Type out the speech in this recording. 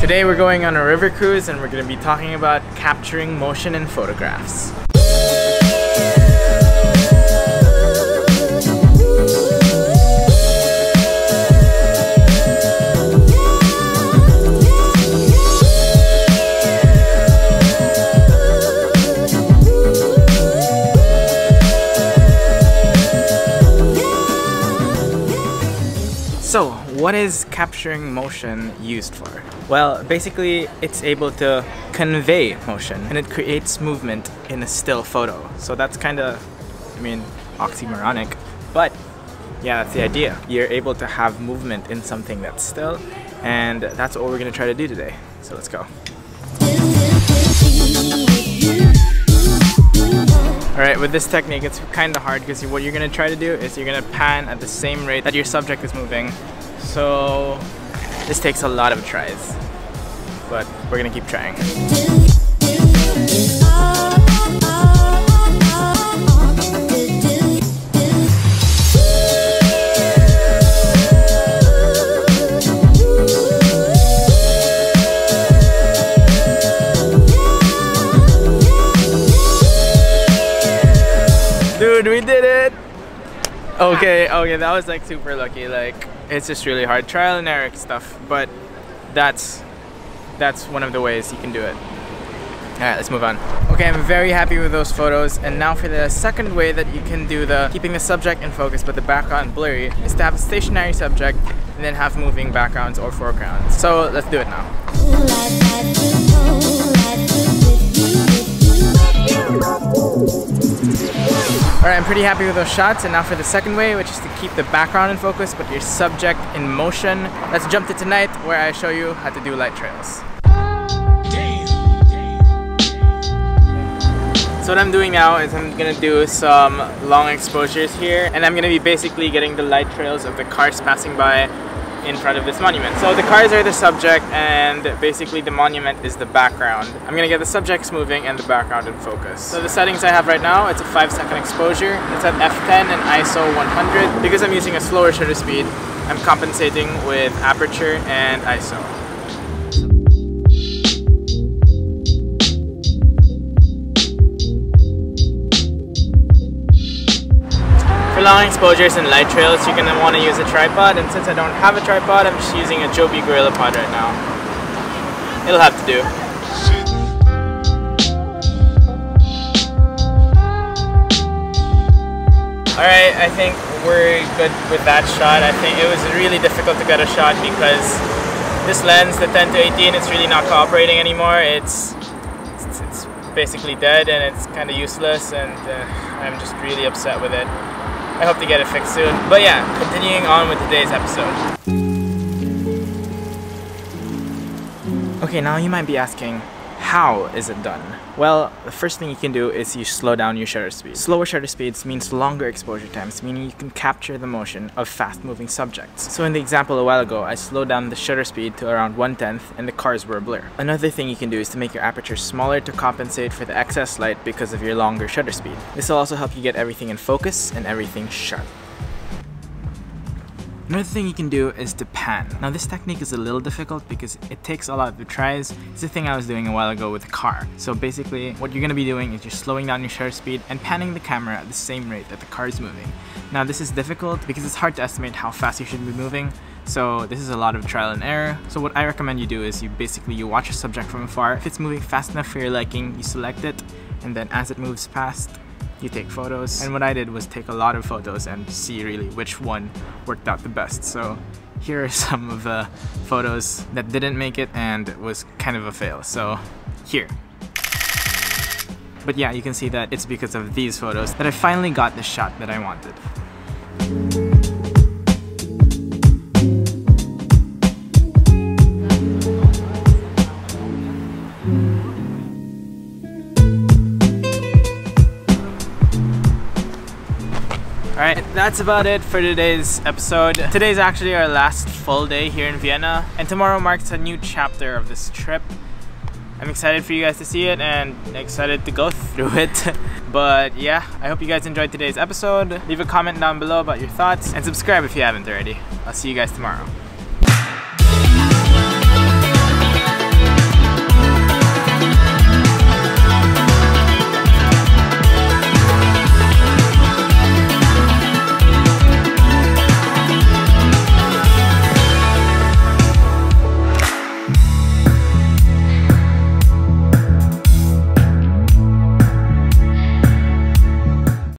Today we're going on a river cruise and we're going to be talking about capturing motion in photographs. So, what is capturing motion used for? Well, basically it's able to convey motion and it creates movement in a still photo. So that's kind of, oxymoronic, but yeah, that's the idea. You're able to have movement in something that's still, and that's what we're gonna try to do today. So let's go. Alright, with this technique it's kind of hard because what you're going to try to do is you're going to pan at the same rate that your subject is moving. So this takes a lot of tries, but we're going to keep trying. Dude, we did it! Okay, that was like super lucky. Like, it's just really hard. Trial and error stuff, but that's one of the ways you can do it. Alright, let's move on. Okay, I'm very happy with those photos, and now for the second way that you can do the keeping the subject in focus but the background blurry is to have a stationary subject and then have moving backgrounds or foregrounds. So let's do it now. Alright, I'm pretty happy with those shots, and now for the second way, which is to keep the background in focus but your subject in motion. Let's jump to tonight where I show you how to do light trails. So what I'm doing now is I'm gonna do some long exposures here, and I'm gonna be basically getting the light trails of the cars passing by in front of this monument. So the cars are the subject and basically the monument is the background. I'm gonna get the subjects moving and the background in focus. So the settings I have right now, it's a 5-second exposure. It's at f10 and ISO 100. Because I'm using a slower shutter speed, I'm compensating with aperture and ISO. For long exposures and light trails, you're going to want to use a tripod, and since I don't have a tripod, I'm just using a Joby Gorilla Pod right now. It'll have to do. Alright, I think we're good with that shot. I think it was really difficult to get a shot because this lens, the 10-18, it's really not cooperating anymore. It's basically dead and it's kind of useless, and I'm just really upset with it. I hope to get it fixed soon. But yeah, continuing on with today's episode. Okay, now you might be asking, how is it done? Well, the first thing you can do is you slow down your shutter speed. Slower shutter speeds means longer exposure times, meaning you can capture the motion of fast-moving subjects. So in the example a while ago, I slowed down the shutter speed to around 1/10 and the cars were a blur. Another thing you can do is to make your aperture smaller to compensate for the excess light because of your longer shutter speed. This will also help you get everything in focus and everything sharp. Another thing you can do is to pan. Now this technique is a little difficult because it takes a lot of tries. It's the thing I was doing a while ago with the car. So basically what you're going to be doing is you're slowing down your shutter speed and panning the camera at the same rate that the car is moving. Now this is difficult because it's hard to estimate how fast you should be moving. So this is a lot of trial and error. So what I recommend you do is you watch a subject from afar. If it's moving fast enough for your liking, you select it, and then as it moves past, you take photos. And what I did was take a lot of photos and see really which one worked out the best. So here are some of the photos that didn't make it and was kind of a fail. So here. But yeah, you can see that it's because of these photos that I finally got the shot that I wanted. Alright, that's about it for today's episode. Today's actually our last full day here in Vienna, and tomorrow marks a new chapter of this trip. I'm excited for you guys to see it and excited to go through it. But yeah, I hope you guys enjoyed today's episode. Leave a comment down below about your thoughts and subscribe if you haven't already. I'll see you guys tomorrow.